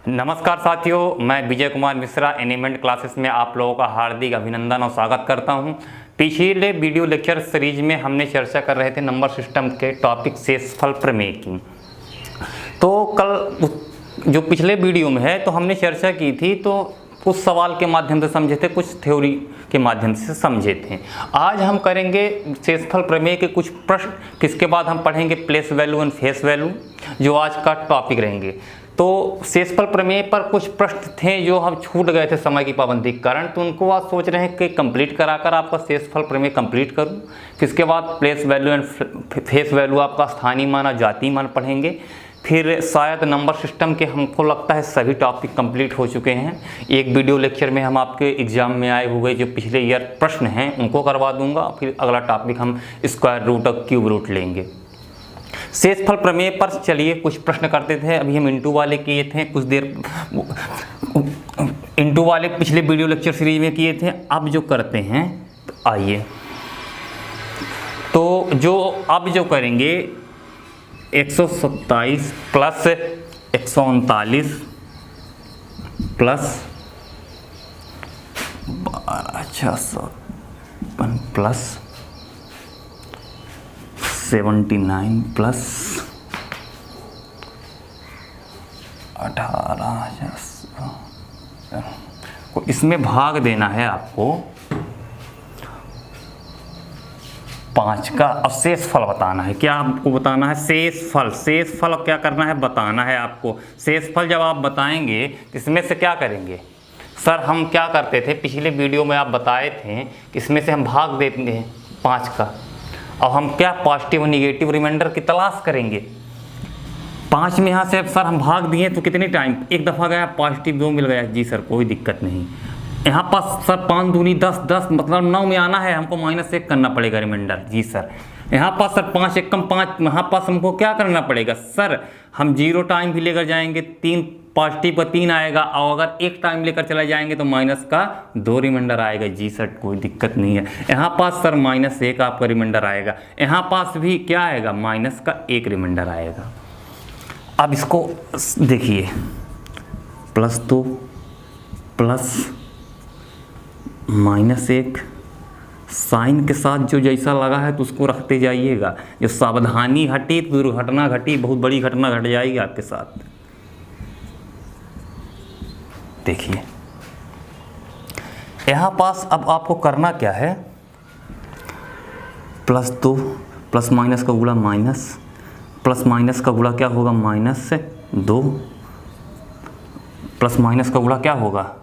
नमस्कार साथियों, मैं विजय कुमार मिश्रा एनिमेंट क्लासेस में आप लोगों का हार्दिक अभिनंदन और स्वागत करता हूं। पिछले वीडियो लेक्चर सीरीज में हमने चर्चा कर रहे थे नंबर सिस्टम के टॉपिक शेषफल प्रमेय की। तो कल जो पिछले वीडियो में है तो हमने चर्चा की थी, तो कुछ सवाल के माध्यम से समझे थे, कुछ थ्योरी के माध्यम से समझे थे। आज हम करेंगे शेषफल प्रमेय के कुछ प्रश्न, किसके बाद हम पढ़ेंगे place value and face value, जो आज का टॉपिक रहेंगे। तो शेषफल प्रमेय पर कुछ प्रश्न थे जो हम छूट गए थे समय की पाबंदी के कारण, तो उनको आज सोच रहे हैं कि कंप्लीट कराकर आपका शेषफल प्रमेय कंप्लीट करूं। फिर बाद place value and face value आपका स्थानीय मान और जातीय मान पढ़ेंगे। फिर शायद नंबर सिस्टम के हमको लगता है सभी टॉपिक कंप्लीट हो चुके हैं। एक वीडियो लेक्चर में हम आपके एग्जाम में आए हुए जो पिछले ईयर प्रश्न हैं उनको करवा दूंगा। फिर अगला टॉपिक हम स्क्वायर रूट और क्यूब रूट लेंगे। शेषफल प्रमेय पर चलिए कुछ प्रश्न करते थे। अभी हम इंटू वाले किए थे, कुछ देर इंटू वाले पिछले वीडियो लेक्चर सीरीज में किए थे। अब जो करते हैं तो आइए, तो जो अब जो करेंगे 127 प्लस 139 प्लस 12,655 प्लस 79 प्लस 18,000 को इसमें भाग देना है आपको 5 का। अब शेषफल बताना है। क्या आपको बताना है? शेषफल। शेषफल क्या करना है? बताना है आपको। शेषफल जब आप बताएंगे इसमें से क्या करेंगे? सर हम क्या करते थे पिछले वीडियो में, आप बताए थे कि इसमें से हम भाग देते हैं 5 का। अब हम क्या पॉजिटिव और निगेटिव रिमाइंडर की तलाश करेंगे। 5 में यहाँ से अब सर हम भाग दिए तो कितने टाइम? एक दफ़ा गया पॉजिटिव 2 मिल गया। जी सर कोई दिक्कत नहीं। यहाँ पास सर 5 दूनी 10, 10 मतलब 9 में आना है, हमको -1 करना पड़ेगा रिमाइंडर। जी सर यहाँ पास सर 5 एकम 5, यहाँ पास हमको क्या करना पड़ेगा? सर हम 0 टाइम भी लेकर जाएंगे 3 पॉजिटिव का 3 आएगा, और अगर 1 टाइम लेकर चले जाएंगे तो -2 रिमाइंडर आएगा। जी सर कोई दिक्कत नहीं है। यहाँ पास सर -1 आपका रिमाइंडर आएगा। यहाँ पास भी क्या आएगा? -1 रिमाइंडर आएगा। अब इसको देखिए, +2 प्लस -1 साइन के साथ जो जैसा लगा है तो उसको रखते जाइएगा। जो सावधानी हटी तो दुर्घटना घटी, बहुत बड़ी घटना घट जाएगी आपके साथ। देखिए यहाँ पास अब आपको करना क्या है? +2 प्लस माइनस का गुणा माइनस, प्लस माइनस का गुणा क्या होगा? -2 प्लस माइनस का गुणा क्या होगा?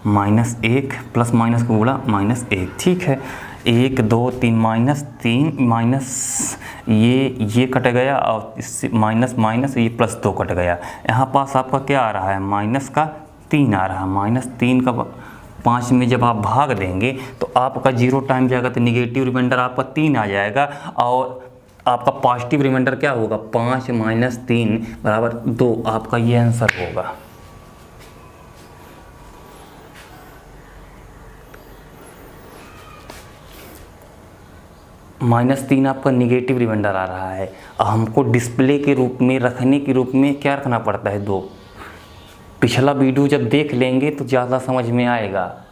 -1 प्लस माइनस का गुणा -1। ठीक है, 1 2 3 -3 माइनस ये कट गया, और इससे माइनस माइनस ये +2 कट गया। यहाँ पास आपका क्या आ रहा है? -3 आ रहा है। -3 का 5 में जब आप भाग देंगे तो आपका 0 टाइम जाएगा तो निगेटिव रिमाइंडर आपका 3 आ जाएगा, और आपका पॉजिटिव रिमाइंडर क्या होगा? 5 - 3 = 2। आपका ये आंसर होगा। -3 आपका निगेटिव रिमाइंडर आ रहा है। अब हमको डिस्प्ले के रूप में रखने के रूप में क्या रखना पड़ता है? 2। पिछला वीडियो जब देख लेंगे तो ज़्यादा समझ में आएगा।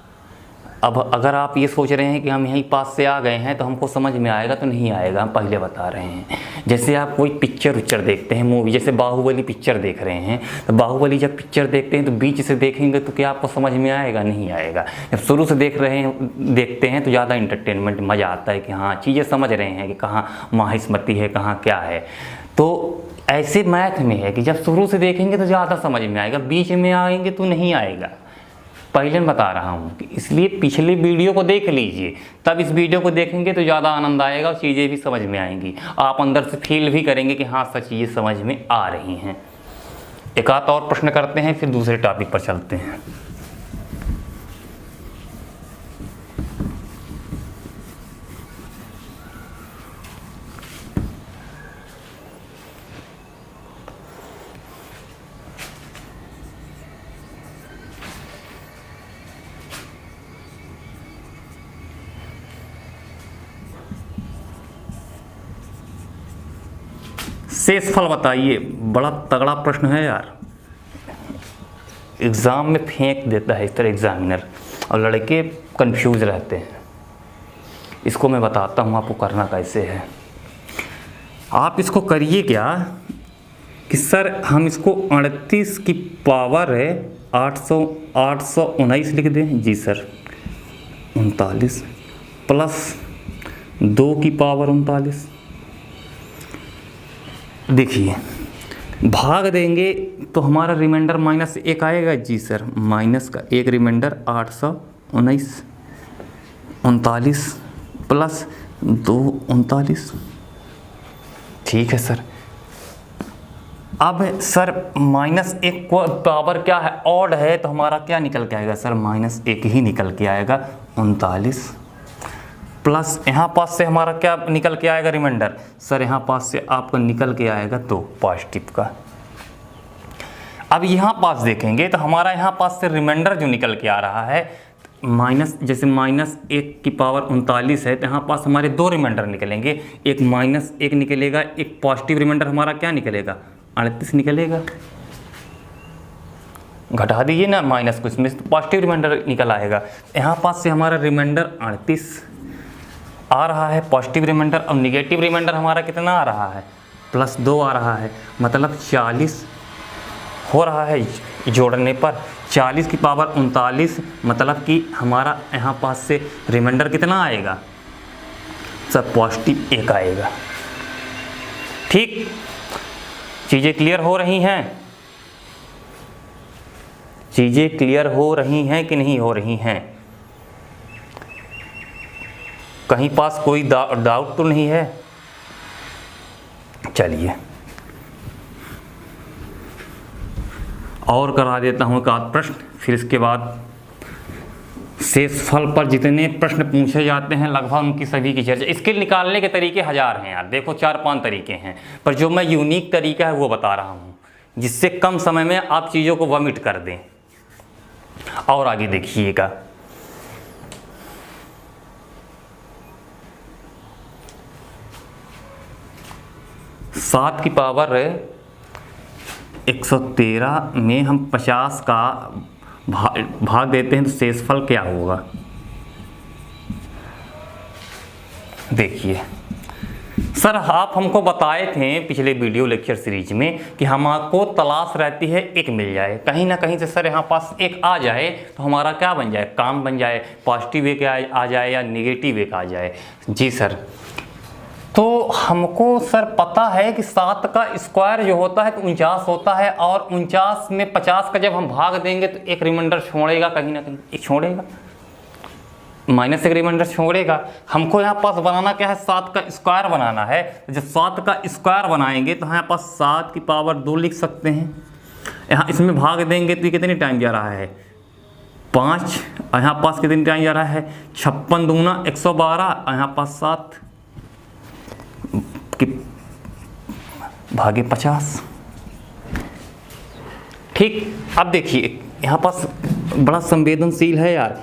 अब अगर आप ये सोच रहे हैं कि हम यहीं पास से आ गए हैं तो हमको समझ में आएगा, तो नहीं आएगा। हम पहले बता रहे हैं। जैसे आप कोई पिक्चर देखते हैं, मूवी, जैसे बाहुबली पिक्चर देख रहे हैं, तो बाहुबली जब पिक्चर देखते हैं तो बीच से देखेंगे तो क्या आपको समझ में आएगा? नहीं आएगा। जब शुरू से देखते हैं तो ज़्यादा इंटरटेनमेंट, मज़ा आता है कि हाँ चीज़ें समझ रहे हैं कि कहाँ माहिस्मती है, कहाँ क्या है। तो ऐसे मैथ में है कि जब शुरू से देखेंगे तो ज़्यादा समझ में आएगा, बीच में आएंगे तो नहीं आएगा। पहले मैं बता रहा हूँ कि इसलिए पिछले वीडियो को देख लीजिए, तब इस वीडियो को देखेंगे तो ज़्यादा आनंद आएगा और चीज़ें भी समझ में आएंगी। आप अंदर से फील भी करेंगे कि हाँ सच चीज़ें समझ में आ रही हैं। एक आध और प्रश्न करते हैं, फिर दूसरे टॉपिक पर चलते हैं। शेषफल बताइए। बड़ा तगड़ा प्रश्न है यार। एग्ज़ाम में फेंक देता है इस तरह एग्ज़ामिनर, और लड़के कंफ्यूज रहते हैं। इसको मैं बताता हूँ आपको करना कैसे है। आप इसको करिए क्या कि सर हम इसको 38 की पावर है 819 लिख दें। जी सर, 39 प्लस 2 की पावर 39। देखिए भाग देंगे तो हमारा रिमाइंडर -1 आएगा। जी सर, माइनस का 1 रिमाइंडर 819, 39 प्लस 2 39। ठीक है सर। अब सर -1 को पावर क्या है, ऑड है, तो हमारा क्या निकल के आएगा सर, -1 ही निकल के आएगा। 39 प्लस यहाँ पास से हमारा क्या निकल के आएगा रिमाइंडर, सर यहाँ पास से आपको निकल के आएगा 2 पॉजिटिव का। अब यहाँ पास देखेंगे तो हमारा यहाँ पास से रिमाइंडर जो निकल के आ रहा है जैसे -1 की पावर 39 है, तो यहाँ पास हमारे 2 रिमाइंडर निकलेंगे। एक -1 निकलेगा, एक पॉजिटिव रिमाइंडर हमारा क्या निकलेगा, 38 निकलेगा। घटा दीजिए ना माइनस को, इसमें पॉजिटिव रिमाइंडर निकल आएगा। यहाँ पास से हमारा रिमाइंडर 38 आ रहा है पॉजिटिव रिमाइंडर, और निगेटिव रिमाइंडर हमारा कितना आ रहा है, +2 आ रहा है, मतलब 40 हो रहा है जोड़ने पर। 40 की पावर 39, मतलब कि हमारा यहाँ पास से रिमाइंडर कितना आएगा सर, पॉजिटिव 1 आएगा। ठीक, चीज़ें क्लियर हो रही हैं? चीज़ें क्लियर हो रही हैं कि नहीं हो रही हैं? कहीं पास कोई डाउट तो नहीं है? चलिए और करा देता हूँ एक आध प्रश्न, फिर इसके बाद शेषफल पर जितने प्रश्न पूछे जाते हैं लगभग उनकी सभी की चर्चा। इसके निकालने के तरीके हजार हैं यार, देखो 4-5 तरीके हैं, पर जो मैं यूनिक तरीका है वो बता रहा हूँ, जिससे कम समय में आप चीज़ों को वॉमिट कर दें। और आगे देखिएगा, सात की पावर 113 में हम 50 का भाग देते हैं तो शेषफल क्या होगा। देखिए सर, आप हमको बताए थे पिछले वीडियो लेक्चर सीरीज में कि हमको तलाश रहती है 1 मिल जाए, कहीं ना कहीं से सर यहाँ पास 1 आ जाए तो हमारा क्या बन जाए, काम बन जाए, पॉजिटिव 1 आ जाए या निगेटिव 1 आ जाए। जी सर, तो हमको सर पता है कि 7 का स्क्वायर जो होता है तो 49 होता है, और 49 में 50 का जब हम भाग देंगे तो 1 रिमाइंडर छोड़ेगा, कहीं ना कहीं 1 छोड़ेगा, -1 रिमाइंडर छोड़ेगा। हमको यहाँ पास बनाना क्या है, 7 का स्क्वायर बनाना है। जब 7 का स्क्वायर बनाएंगे तो यहाँ पास 7 की पावर 2 लिख सकते हैं। यहाँ इसमें भाग देंगे तो ये कितनी टाइम जा रहा है, 5, और यहाँ पास कितनी टाइम जा रहा है, 56 दूना 112, और यहाँ पास 7 कि भागे 50। ठीक, अब देखिए यहाँ पास बड़ा संवेदनशील है यार,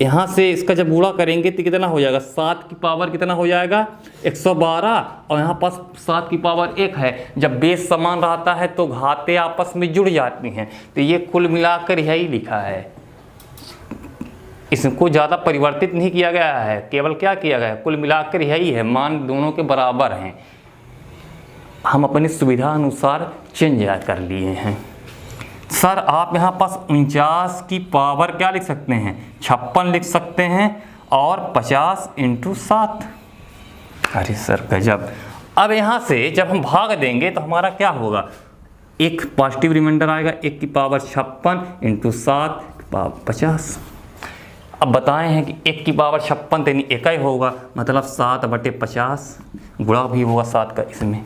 यहाँ से इसका जब गुणा करेंगे तो कितना हो जाएगा, 7 की पावर कितना हो जाएगा 112, और यहाँ पास 7 की पावर 1 है। जब बेस समान रहता है तो घाते आपस में जुड़ जाती हैं, तो ये कुल मिलाकर यही लिखा है, इसको ज़्यादा परिवर्तित नहीं किया गया है, केवल क्या किया गया है, कुल मिलाकर यही है, मान दोनों के बराबर हैं, हम अपनी सुविधा अनुसार चेंज कर लिए हैं। सर आप यहाँ पास 49 की पावर क्या लिख सकते हैं, 56 लिख सकते हैं, और 50 × 7। अरे सर गजब। अब यहाँ से जब हम भाग देंगे तो हमारा क्या होगा, 1 पॉजिटिव रिमाइंडर आएगा, 1 की पावर 56 × 7 50। अब बताए हैं कि 1 की पावर 56 यानी 1 ही होगा, मतलब 7/50 गुणा भी होगा 7 का इसमें,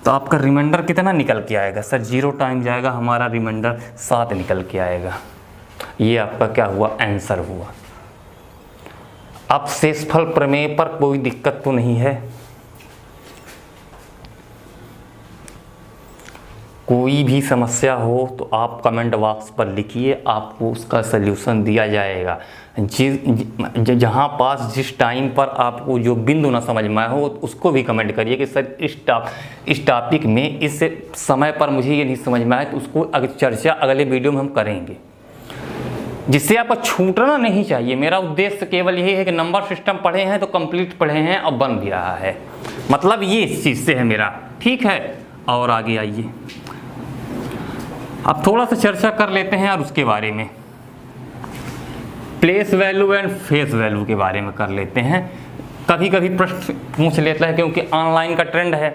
तो आपका रिमाइंडर कितना निकल के आएगा सर, 0 टाइम जाएगा, हमारा रिमाइंडर 7 निकल के आएगा। ये आपका क्या हुआ, आंसर हुआ। अब शेषफल प्रमेय पर कोई दिक्कत तो नहीं है। कोई भी समस्या हो तो आप कमेंट बॉक्स पर लिखिए, आपको उसका सल्यूशन दिया जाएगा। जहाँ पास जिस टाइम पर आपको जो बिंदु ना समझ में आए हो उसको भी कमेंट करिए कि सर इस टॉपिक में इस समय पर मुझे ये नहीं समझ में आए, तो उसको चर्चा अगले वीडियो में हम करेंगे, जिससे आपको छूटना नहीं चाहिए। मेरा उद्देश्य केवल यही है कि नंबर सिस्टम पढ़े हैं तो कंप्लीट पढ़े हैं और बन भी रहा है, मतलब ये इस चीज़ से है मेरा, ठीक है। और आगे आइए, अब थोड़ा सा चर्चा कर लेते हैं और उसके बारे में place value and face value के बारे में कर लेते हैं। कभी कभी प्रश्न पूछ लेता है, क्योंकि ऑनलाइन का ट्रेंड है।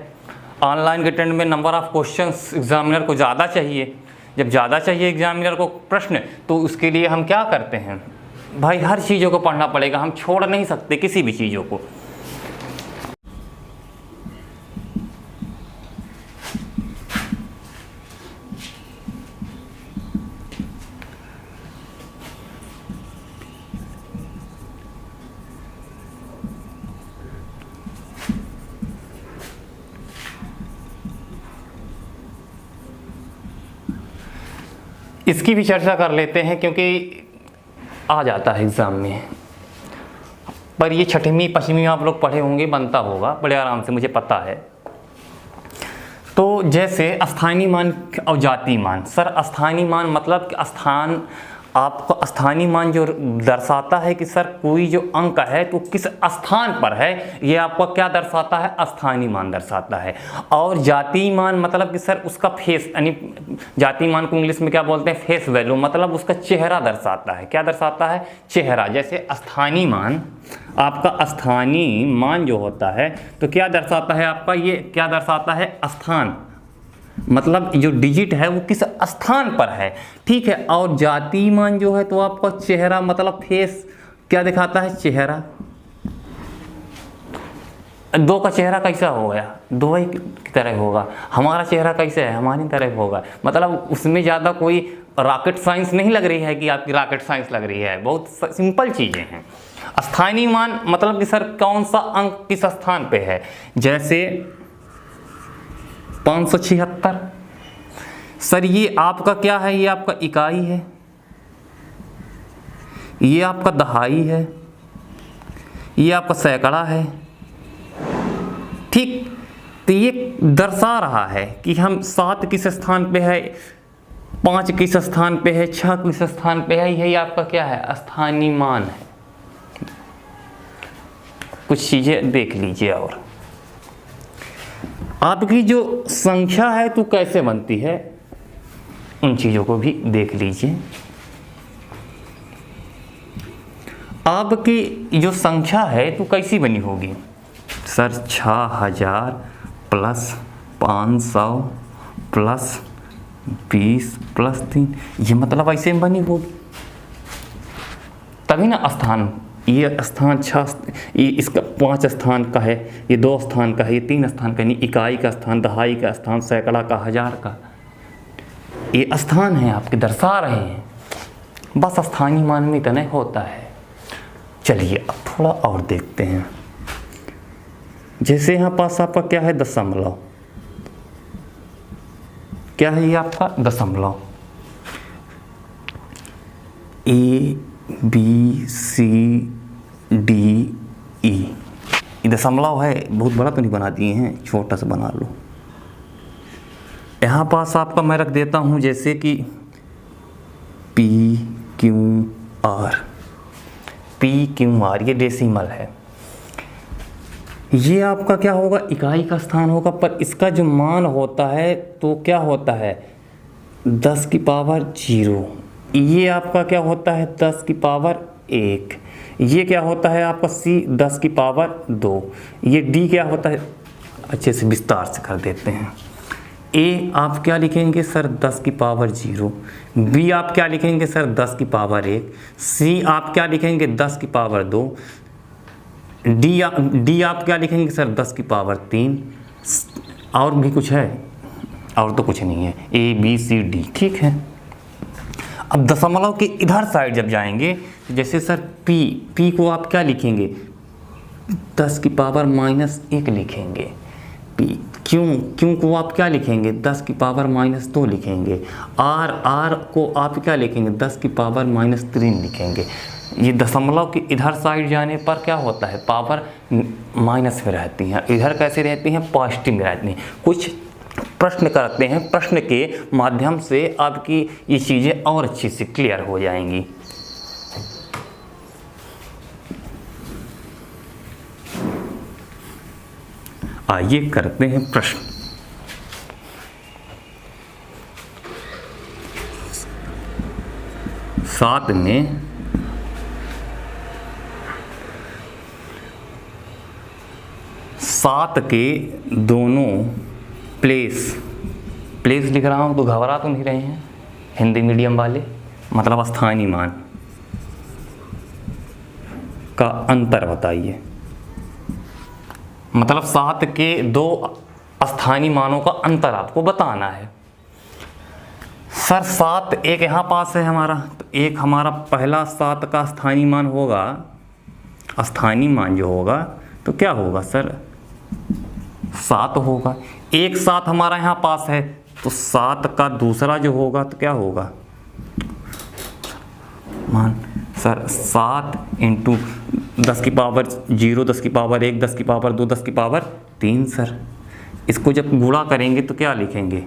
ऑनलाइन के ट्रेंड में नंबर ऑफ क्वेश्चंस एग्जामिनर को ज़्यादा चाहिए। जब ज़्यादा चाहिए एग्जामिनर को प्रश्न, तो उसके लिए हम क्या करते हैं भाई, हर चीज़ों को पढ़ना पड़ेगा, हम छोड़ नहीं सकते किसी भी चीज़ों को। इसकी भी चर्चा कर लेते हैं, क्योंकि आ जाता है एग्ज़ाम में। पर ये छठवीं पश्चिमी आप लोग पढ़े होंगे, बनता होगा बड़े आराम से, मुझे पता है। तो जैसे स्थानीय मान और जातीय मान। सर स्थानीय मान मतलब कि स्थान, आपको स्थानीय मान जो दर्शाता है कि सर कोई जो अंक है तो किस स्थान पर है, ये आपको क्या दर्शाता है, स्थानीय मान दर्शाता है। और जातीय मान मतलब कि सर उसका फेस, यानी जातीय मान को इंग्लिश में क्या बोलते हैं, फेस वैल्यू, मतलब उसका चेहरा दर्शाता है। क्या दर्शाता है, चेहरा। जैसे स्थानीय मान, आपका स्थानीय मान जो होता है तो क्या दर्शाता है, आपका ये क्या दर्शाता है, स्थान, मतलब जो डिजिट है वो किस स्थान पर है, ठीक है। और जातीय मान जो है तो आपका चेहरा, मतलब फेस, क्या दिखाता है, चेहरा। दो का चेहरा कैसा हो गया, दो ही की तरह होगा। हमारा चेहरा कैसे है, हमारी तरह होगा। मतलब उसमें ज़्यादा कोई रॉकेट साइंस नहीं लग रही है कि आपकी रॉकेट साइंस लग रही है, बहुत सिंपल चीज़ें हैं। स्थानीय मान मतलब कि सर कौन सा अंक किस स्थान पे है। जैसे 576, सर ये आपका क्या है, ये आपका इकाई है, ये आपका दहाई है, ये आपका सैकड़ा है, ठीक। तो ये दर्शा रहा है कि हम 7 किस स्थान पे है, 5 किस स्थान पे है, 6 किस स्थान पे है, यही आपका क्या है, स्थानीय मान है। कुछ चीज़ें देख लीजिए। और आपकी जो संख्या है तो कैसे बनती है, उन चीज़ों को भी देख लीजिए। आपकी जो संख्या है तो कैसी बनी होगी, सर 6000 प्लस 500 प्लस 20 प्लस 3, ये मतलब ऐसे बनी होगी, तभी ना स्थान। ये स्थान 6, ये इसका 5 स्थान का है, ये 2 स्थान का है, ये 3 स्थान का, नहीं इकाई का स्थान, दहाई का स्थान, सैकड़ा का, हजार का, ये स्थान है आपके, दर्शा रहे हैं। बस स्थानीय मान में इतना होता है। चलिए अब थोड़ा और देखते हैं। जैसे यहाँ पास आपका क्या है, दशमलव, क्या है ये आपका दशमलव, ABCDE, ये दशमलव है, बहुत बड़ा तो नहीं बना दिए हैं, छोटा सा बना लो। यहाँ पास आपका मैं रख देता हूँ जैसे कि PQR, ये डेसिमल है। ये आपका क्या होगा, इकाई का स्थान होगा, पर इसका जो मान होता है तो क्या होता है, 10 की पावर 0। ये आपका क्या होता है, 10 की पावर 1। ये क्या होता है आपका C, 10 की पावर 2। ये D क्या होता है, अच्छे से विस्तार से कर देते हैं। A आप क्या लिखेंगे सर, 10 की पावर 0। B आप क्या लिखेंगे सर, 10 की पावर 1। C आप क्या लिखेंगे, 10 की पावर 2। D आप क्या लिखेंगे सर, 10 की पावर 3। और भी कुछ है, और तो कुछ नहीं है, ABCD, ठीक है। अब दशमलव के इधर साइड जब जाएंगे, जैसे सर P को आप क्या लिखेंगे, 10 की पावर -1 लिखेंगे। क्यों को आप क्या लिखेंगे 10 की पावर -2 लिखेंगे। आर को आप क्या लिखेंगे 10 की पावर -3 लिखेंगे। ये दशमलव की इधर साइड जाने पर क्या होता है, पावर माइनस में रहती हैं, इधर कैसे रहती हैं, पॉजिटिव में रहती हैं। कुछ प्रश्न करते हैं, प्रश्न के माध्यम से आपकी ये चीज़ें और अच्छी से क्लियर हो जाएंगी। आइए करते हैं प्रश्न। सात में सात के दोनों प्लेस लिख रहा हूं तो घबरा तो नहीं रहे हैं हिंदी मीडियम वाले, मतलब स्थानीय मान का अंतर बताइए। मतलब 7 के 2 स्थानीय मानों का अंतर आपको बताना है। सर 7 एक यहाँ पास है हमारा, तो एक हमारा पहला 7 का स्थानीय मान होगा, स्थानीय मान जो होगा तो क्या होगा सर 7 होगा। एक 7 हमारा यहाँ पास है तो 7 का दूसरा जो होगा तो क्या होगा मान सर 7 इंटू 10 की पावर 0, 10 की पावर 1, 10 की पावर 2, 10 की पावर 3 सर। इसको जब गुणा करेंगे तो क्या लिखेंगे,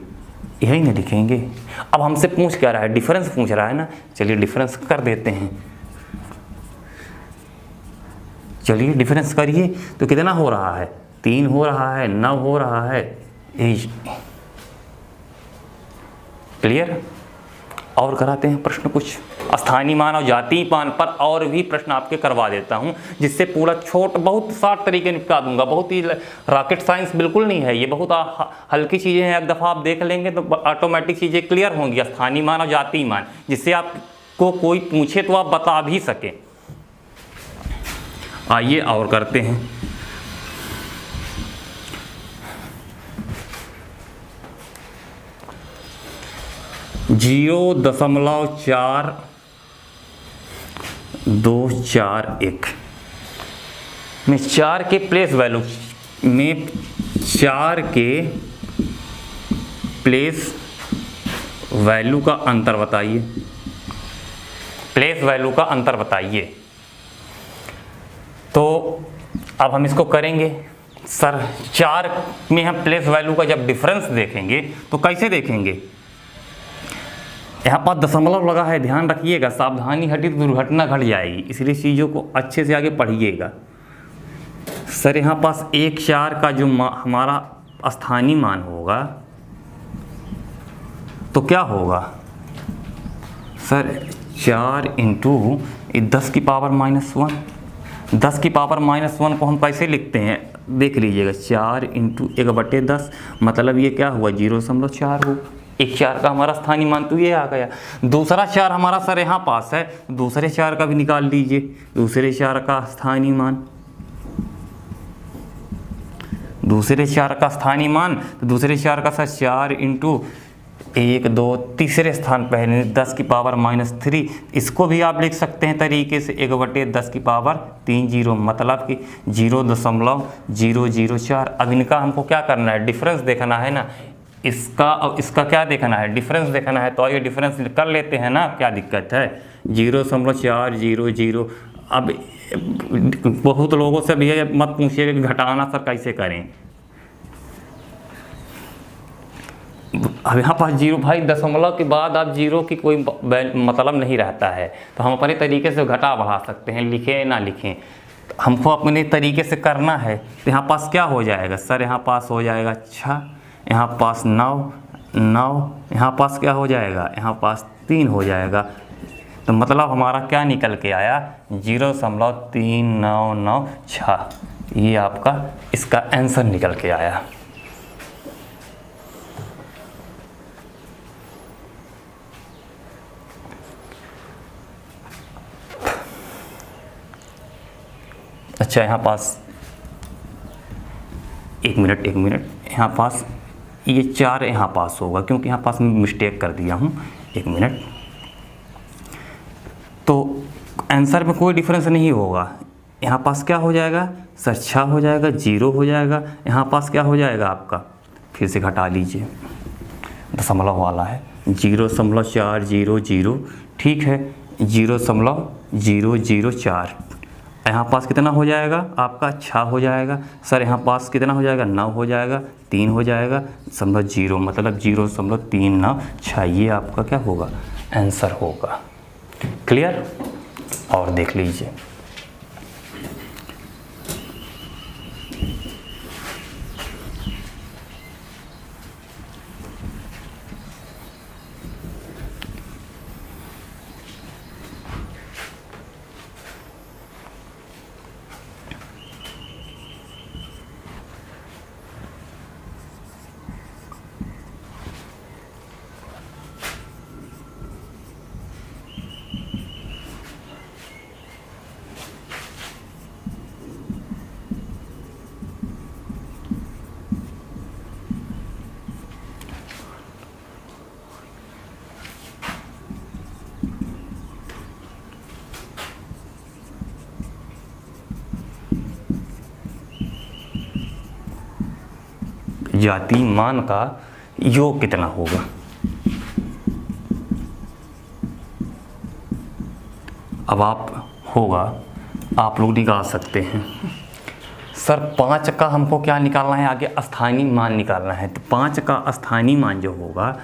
यही ना लिखेंगे। अब हमसे पूछ क्या रहा है, डिफरेंस पूछ रहा है ना, चलिए डिफरेंस कर देते हैं। चलिए डिफरेंस करिए तो कितना हो रहा है, 3 हो रहा है, 9 हो रहा है। क्लियर। और कराते हैं प्रश्न कुछ स्थानीय मान और जातीय मान पर, और भी प्रश्न आपके करवा देता हूं जिससे पूरा बहुत शॉर्ट तरीके निपटा दूंगा। बहुत ही रॉकेट साइंस बिल्कुल नहीं है ये, बहुत हल्की चीज़ें हैं। एक दफ़ा आप देख लेंगे तो ऑटोमेटिक चीज़ें क्लियर होंगी। स्थानीय मान और जातीय मान, जिससे आपको कोई पूछे तो आप बता भी सकें। आइए और करते हैं। जीरो 0.4241 में 4 के प्लेस वैल्यू में 4 के प्लेस वैल्यू का अंतर बताइए। प्लेस वैल्यू का अंतर बताइए। तो अब हम इसको करेंगे सर। 4 में हम प्लेस वैल्यू का जब डिफरेंस देखेंगे तो कैसे देखेंगे, यहाँ पर दशमलव लगा है, ध्यान रखिएगा, सावधानी हटी तो दुर्घटना घट जाएगी, इसलिए चीज़ों को अच्छे से आगे पढ़िएगा। सर यहाँ पास 1 4 का जो हमारा स्थानीय मान होगा तो क्या होगा सर 4 इंटू 10 की पावर -1। 10 की पावर -1 को हम कैसे लिखते हैं देख लीजिएगा, 4 इंटू 1/10, मतलब ये क्या हुआ 0.4 हो। 1 4 का हमारा स्थानीय मान तो ये आ गया। दूसरा 4 हमारा सर यहाँ पास है, दूसरे 4 का भी निकाल लीजिए। दूसरे 4 का स्थानीय मान, दूसरे 4 का स्थानीय मान, तो दूसरे 4 का सर 4 इंटू 1 2, तीसरे स्थान पहले 10 की पावर -3। इसको भी आप लिख सकते हैं तरीके से 1/10 की पावर 3 0, मतलब कि 0.004। अब इनका हमको क्या करना है, डिफरेंस देखना है ना, इसका और इसका क्या देखना है, डिफरेंस देखना है। तो ये डिफरेंस कर लेते हैं ना, क्या दिक्कत है 0.400। अब बहुत लोगों से भी मत पूछिएगा कि घटाना सर कैसे करें। अब यहाँ पास 0 भाई, दशमलव के बाद आप 0 की कोई मतलब नहीं रहता है, तो हम अपने तरीके से घटा बढ़ा सकते हैं, लिखें ना लिखें, तो हमको अपने तरीके से करना है। तो यहाँ पास क्या हो जाएगा सर, यहाँ पास हो जाएगा 6, यहाँ पास 9, यहाँ पास क्या हो जाएगा, यहाँ पास 3 हो जाएगा। तो मतलब हमारा क्या निकल के आया 0.3996। ये आपका इसका आंसर निकल के आया। अच्छा यहाँ पास एक मिनट यहाँ पास ये 4 यहाँ पास होगा, क्योंकि यहाँ पास मैं मिस्टेक कर दिया हूँ। 1 मिनट। तो आंसर में कोई डिफरेंस नहीं होगा, यहाँ पास क्या हो जाएगा सर 6 हो जाएगा, 0 हो जाएगा, यहाँ पास क्या हो जाएगा आपका, फिर से घटा लीजिए, दशमलव वाला है 0.400, ठीक है 0.004, यहाँ पास कितना हो जाएगा आपका 6 हो जाएगा, सर यहाँ पास कितना हो जाएगा 9 हो जाएगा, 3 हो जाएगा, 0 मतलब 0.396, ये आपका क्या होगा आंसर होगा। क्लियर? और देख लीजिए जाति मान का योग कितना होगा। अब आप लोग निकाल सकते हैं। सर 5 का हमको क्या निकालना है, आगे स्थानीय मान निकालना है। तो 5 का स्थानीय मान जो होगा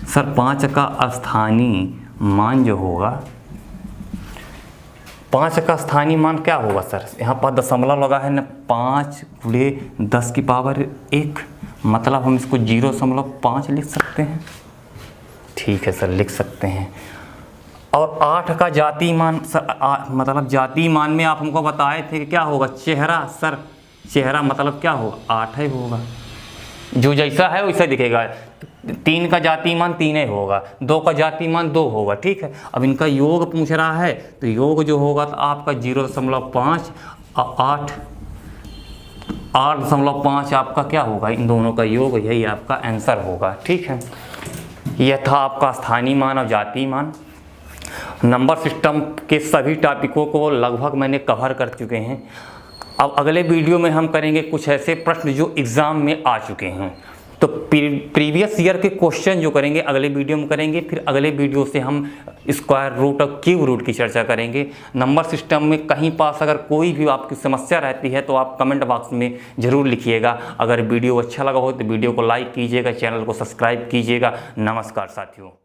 सर, 5 का स्थानीय मान जो होगा, 5 का स्थानीय मान क्या होगा सर, यहाँ पर दशमलव लगा है ना, 5 गुणे 10 की पावर 1, मतलब हम इसको 0.5 लिख सकते हैं। ठीक है सर, लिख सकते हैं। और 8 का जाति मान सर, मतलब जाति मान में आप हमको बताए थे कि क्या होगा, चेहरा। सर चेहरा मतलब क्या होगा, 8 ही होगा, जो जैसा है वैसा दिखेगा। 3 का जाति मान 3 ही होगा, 2 का जाति मान 2 होगा। ठीक है, अब इनका योग पूछ रहा है, तो योग जो होगा तो आपका 0.5 और 8.5 आपका क्या होगा, इन दोनों का योग, यही आपका आंसर होगा। ठीक है, यह था आपका स्थानीय मान और जातीय मान। नंबर सिस्टम के सभी टॉपिकों को लगभग मैंने कवर कर चुके हैं। अब अगले वीडियो में हम करेंगे कुछ ऐसे प्रश्न जो एग्ज़ाम में आ चुके हैं, तो प्रीवियस ईयर के क्वेश्चन जो करेंगे अगले वीडियो में करेंगे। फिर अगले वीडियो से हम स्क्वायर रूट और क्यूब रूट की चर्चा करेंगे। नंबर सिस्टम में कहीं पास अगर कोई भी आपकी समस्या रहती है तो आप कमेंट बॉक्स में ज़रूर लिखिएगा। अगर वीडियो अच्छा लगा हो तो वीडियो को लाइक कीजिएगा, चैनल को सब्सक्राइब कीजिएगा। नमस्कार साथियों।